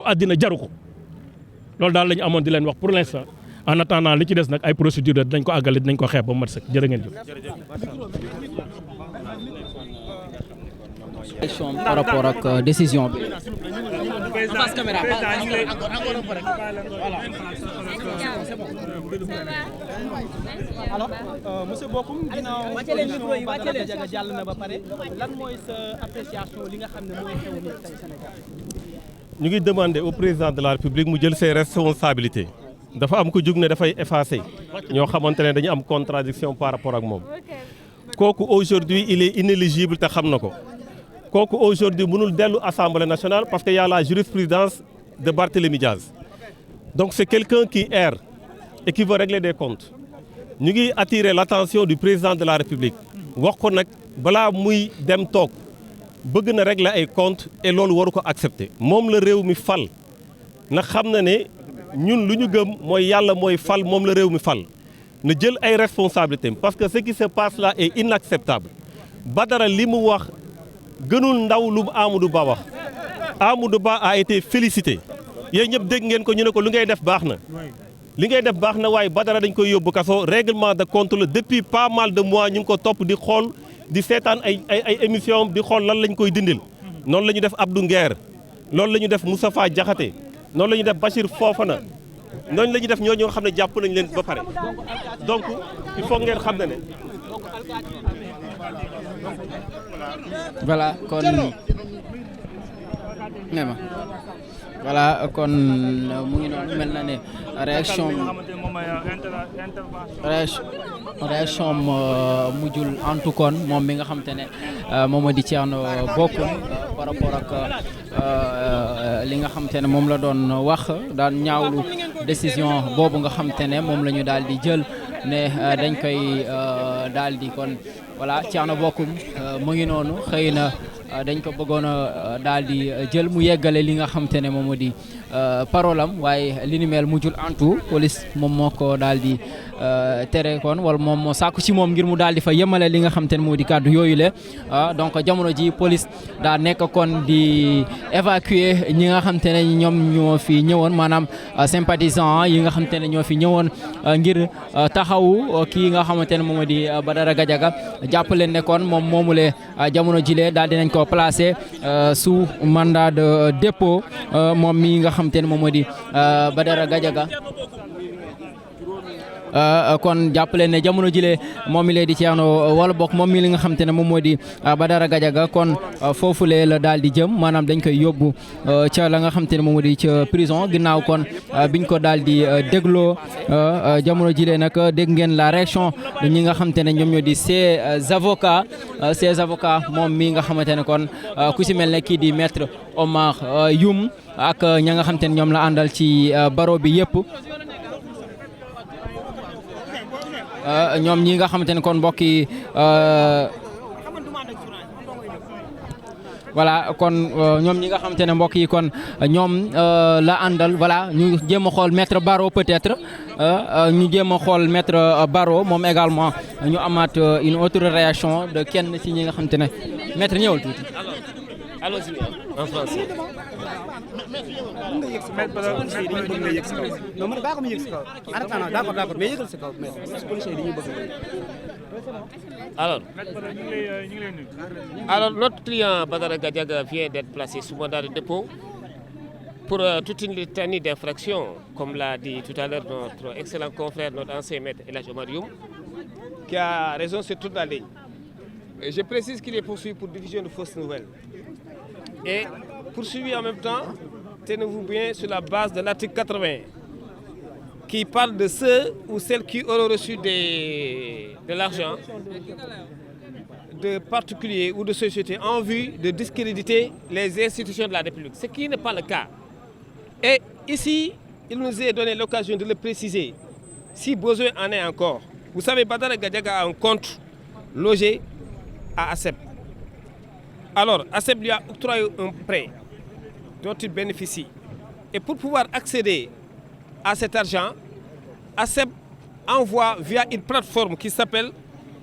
àddina jaru ko loolu daal la ñu amoon di leen wax pour l'instant en attendant li ci des nag ay procédure dinañ ko àggale dinañ ko xeex ba mu mat sëkk jërë ngeen jëf. par rapport ak décision bi. alors monsieur Bocoum ginnaaw Gadiaga jàll na ba pare lan mooy sa appréciation li nga xam ne mooy xew ni tey Sénégal. ñu ngi demander au président de la République mu jël ses responsabilités dafa am ko jug ne dafay effacer ñoo xamante ne dañu am contradiction par rapport ak moom kooku aujourd'hui il est inéligible te xam na ko kooku aujourd'hui mënul dellu Assemblée nationale parce que y a la jurisprudence de Barthélémy Diaz donc c'est quelqu'un qui erre et qui veut régler des comptes ñu ngi attirer l'attention du président de la République wax ko nag balaa muy dem toog bëgg na régler ay comptes et loolu waru ko accepter moom la réew mi fal na xam na ne ñun lu ñu gëm mooy yàlla mooy fal moom la réew mi fal na jël ay responsabilités parce que ce qui se passe là est inacceptable Badara li mu wax gënul ndaw lu Amadou Ba wax Amadou Ba a été félicité yéen ñëpp dégg ngeen ko ñu ne ko lu ngay def baax na li ngay def baax na waaye Badara dañ koy yóbbu kaso règlement de compte la depuis pas mal de mois ñu ngi ko topp di xool di seetaan ay émission di xool lan lañ koy dindil noonu la ñu def Abdou Nguer loolu la ñu def Moustapha Diakhaté noonu la ñu def Bachir Fofana noonu la ñu def ñooñu nga xam ne jàpp nañ leen ba pare donc il faut ngeen xam ne voilà kon nema voilà kon mu ngi noonu mel na ne réaction mujjul antu kon moom mi nga xam te ne moom di Thierno Bocoum par rapport ak li nga xam te ne moom la doon wax daan ñaawlu décision boobu nga xam te ne moom la ñu daal di jël ne dañ koy daal di kon voilà Thierno Bocoum mu ngi noonu xëy na dañ ko bëggoon a daal di jël mu yeggale li nga xam te ne moom moo di parole am waaye li ni mel mujjul antu police moom moo ko daal di tere kon wala moom moo sàkku ci moom ngir mu daal di fa yemale li nga xam te ne moo di kàddu yooyu le donc jamono ji police daa nekk kon di évacuer ñi nga xam te ne ñoom ñoo fi ñëwoon maanaam sympathisant yi nga xam te ne ñoo fi ñëwoon ngir taxawu kii nga xamante ne moom moo di Badara Gadiaga jàpp leen ne kon moom moomule jamono jile daal dinañ ko placé sous mandat de dépôt moom mi nga xam te ne moom moo di Badara Gadiaga kon jàppale ne jamono jile moom mi lee di Thierno wala bokk moom mi li nga xam te ne moom moo di Badara Gadiaga kon foofulee la daal di jëm maanaam dañ koy yóbbu ca la nga xam te ne moom moo di ca prison ginnaaw kon biñ ko daal di dégloo jamono jile nag dégg ngeen la réaction ñi nga xam te ne ñoom ñoo di ces avocats moom mi nga xamante ne kon ku si mel ne kii di maître Omar Youm ak ña nga xam te ne ñoom la àndal ci baro bi yëpp. ñoom ñi nga xamante ne kon mbokk yi voilà kon ñoom ñi nga xamante ne mbokk yi kon ñoom la àndal voilà ñu jéem a xool maître Baro peut-être ñu jéem a xool maître Baro moom également ñu amaat une autre réaction de kenn ci ñi nga xamante ne maître ñëwal tuuti. allons-y en français. Alors, notre client Badara Gadiaga vient d'être placé sous mandat de dépôt pour toute une litanie d'infractions, comme l'a dit tout à l'heure notre excellent confrère, notre ancien maître El Hadj Omar Youm, qui a raison sur toute la ligne. Et je précise qu'il est poursuivi pour diffusion de fausses nouvelles. Et poursuivi en même temps, tenez-vous bien, sur la base de l'article 80, qui parle de ceux ou celles qui auront reçu de l'argent de particuliers ou de sociétés en vue de discréditer les institutions de la République, ce qui n'est pas le cas. Et ici, il nous est donné l'occasion de le préciser, si besoin en est encore. Vous savez, Badara Gadiaga a un compte logé à ASEP. Alors, ASEP lui a octroyé un prêt dont il bénéficie. Et pour pouvoir accéder à cet argent, ASEP envoie via une plateforme qui s'appelle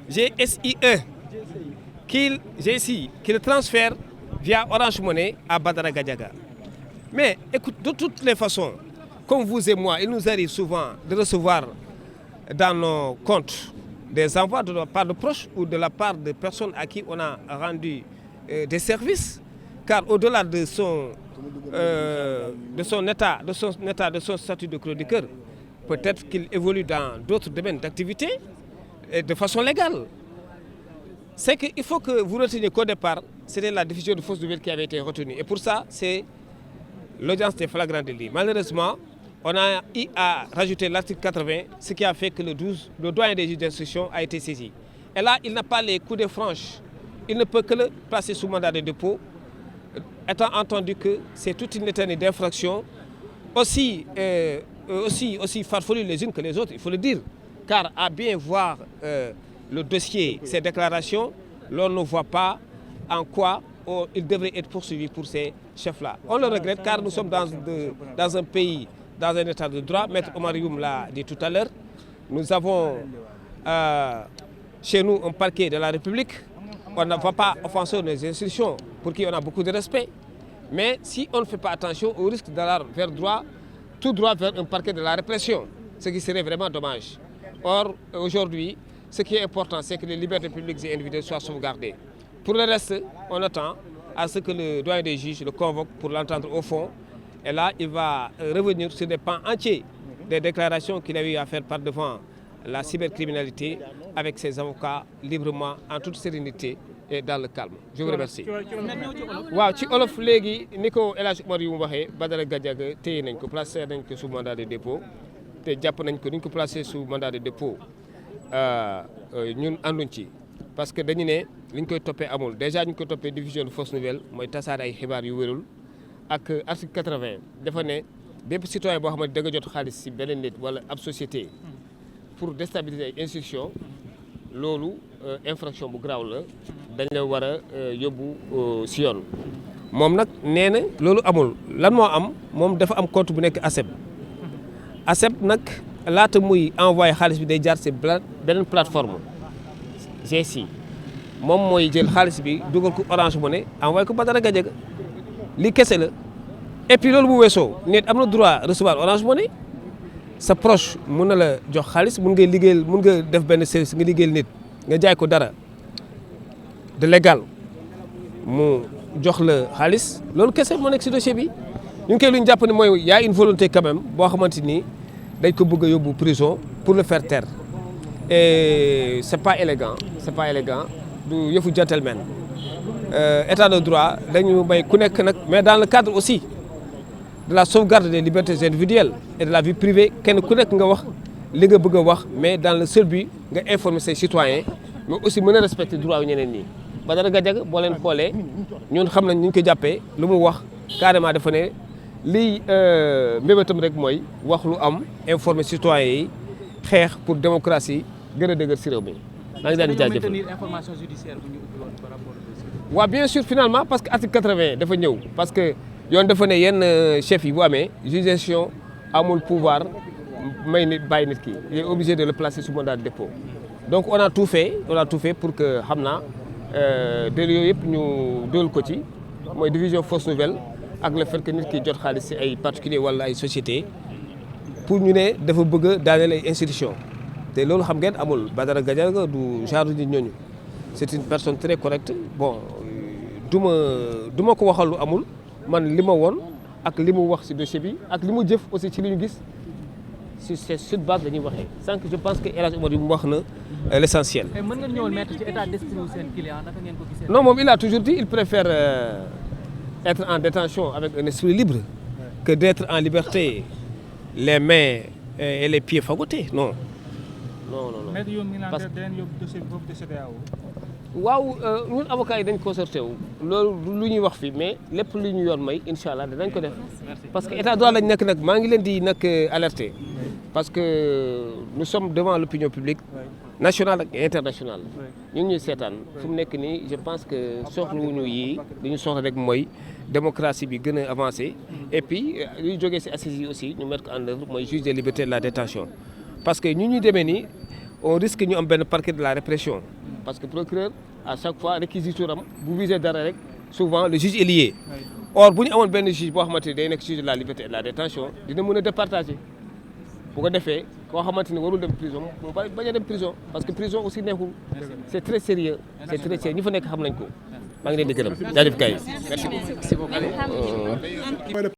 GSIE, qui le transfère via Orange Money à Badara Gadiaga. Mais écoute, de toutes les façons, comme vous et moi, il nous arrive souvent de recevoir dans nos comptes des envois de la part de proches ou de la part de personnes à qui on a rendu des services, car au-delà de son statut de chroniqueur, peut-être qu'il évolue dans d'autres domaines d'activité et de façon légale. C'est qu'il faut que vous reteniez qu'au départ, c'était la diffusion de fausses nouvelles qui avait été retenue. Et pour ça, c'est l'audience des flagrants délits. Malheureusement, on a eu à rajouter l'article 80, ce qui a fait que le doyen des juges d'instruction a été saisi. Et là, il n'a pas les coups de franche. Il ne peut que le placer sous mandat de dépôt, étant entendu que c'est toute une éternité d'infractions, aussi farfelues les unes que les autres, il faut le dire. Car à bien voir le dossier, ces déclarations, l'on ne voit pas en quoi il devrait être poursuivi pour ces chefs-là. On le regrette car nous sommes dans un pays, dans un état de droit. Maître Oumar Youm l'a dit tout à l'heure. Nous avons chez nous un parquet de la République. On ne va pas offenser nos institutions pour qui on a beaucoup de respect. Mais si on ne fait pas attention, on risque d'aller tout droit vers un parquet de la répression, ce qui serait vraiment dommage. Or, aujourd'hui, ce qui est important, c'est que les libertés publiques et individuelles soient sauvegardées. Pour le reste, on attend à ce que le doyen des juges le convoque pour l'entendre au fond. Et là, il va revenir sur des pans entiers des déclarations qu'il a eu à faire par devant la cybercriminalité avec ses avocats librement, en toute sérénité et dans le calme. Je vous remercie. waaw ci olof léegi ni ko El Hadj Oumar Youm waxee Badara Gadiaga téye nañ ko placé nañ ko sous mandat de dépôt te jàpp nañ ko ni ñu ko placé sous mandat de dépôt ñun ànduñ ci parce que dañu ne li ñu koy toppee amul déjà ñu koy toppee diffusion de fausses nouvelles mooy tasaare ay xibaar yu wérul ak article 80 dafa ne bépp citoyen boo xamante da nga jot xaalis si beneen nit wala ab société pour déstabiliser ay institutions loolu infraction bu grave la dañ la war a yóbbu si yoon moom nag nee na loolu amul lan moo am moom dafa am compte bu nekk ASEP nag laata muy envoyé xaalis bi day jaar si beneen plateforme G6 moom mooy jël xaalis bi dugal ko Orange Money envoyé ko Badara Gadiaga lii kese la et puis loolu bu weesoo nit am na droit recevoir Orange Money sa proche mun na la jox xaalis mun nga def benn service nga liggéeyal nit nga jaay ko dara de légal mu jox la xaalis loolu kese moo nekk si dossier bi ñu ngi koy lu ñu jàpp ne mooy y a une volonté quand même boo xamante ni dañ ko bëgg a yóbbu prison pour le faire taire et c'est pas élégant du yëfu gentleman état de droit dañu may ku nekk nag mais dans le cadre aussi de la sauvegarde des libertés individuelles et de la vie privée kenn ku nekk nga wax li nga bëgg a wax mais dans le seul but nga informer ses citoyens mais aussi mën a respecter droit yu ñeneen ñi. Badara Gadiaga boo leen xoolee ñun xam nañ ñu ko jàppee lu mu wax carrément dafa ne lii mbébétam rek mooy wax lu am informer citoyens yi xeex pour démocratie gën a dëgër si réew mi. maa ngi daan di jaajëfal information judiciaire bu ñu ubbi woon par rapport au dossier. waaw bien sûr finalement parce que article 80 dafa ñëw parce que yoon dafa ne yenn chef yi bu amee juridiction amul pouvoir may nit bàyyi nit ki il est obligé de le placer sous mandat de dépôt donc on a tout fait pour que xam naa délit yooyu yëpp ñu dóol ko ci mooy diffusion fausse nouvelle ak le fait que nit ki jot xaalis ci ay particulier wala ay société pour ñu ne dafa bëgg a daaneel ay institution te loolu xam ngeen amul Badara Gadiaga du genre nit ñooñu c'est une personne très correcte bon du ma ko waxal lu amul man li ma woon ak li mu wax ci dossier bi ak li mu jëf aussi ci li ñu gis si c'est cette base la ñuy waxee sans que je pense que El Hadj Oumar mu wax na l'essentiel. mën nga ñëwal mettre ci état d'esprit wu seen client naka ngeen ko gisee. non moom il a toujours dit il préfère être en détention avec un esprit libre que d'être en liberté les mains et les pieds fagotés non. maître yow mi naan dañ yóbbu dossier bi foofu de CEDEAO. waaw ñun avocats yi dañ concerté wu loolu lu ñuy wax fii mais lépp lu ñu yoon may incha allah danañ ko def parce que état droit lañ nekk nag maa ngi leen di nag alerter parce que nous sommes devant l'opinion publique nationale ak internationale ñu ngi ñuy seetaan fu mu nekk nii je pense que soxlawuñu yii li ñu soxla rek mooy démocratie bi gën a avancé et puis luy jógee ci assises yi aussi ñu mettre ko en œuvre mooy juge des libertés de la détention parce que ñu ñuy demee nii on risque ñu am benn parquet de la répression parce que procureur à chaque fois réquisitoire am bu visé dara rek souvent le juge est lié. Or bu ñu amoon benn juge boo xamante ni day nekk juge de la liberté et de la détention dina mën a départager bu ko defee koo xamante ni warul dem prison mu bañ a dem prison parce que prison aussi nekkul c'est très sérieux c'est très sérieux ñi fa nekk xam nañ ko maa ngi leen di gërëm jaajëf kay merci beaucoup.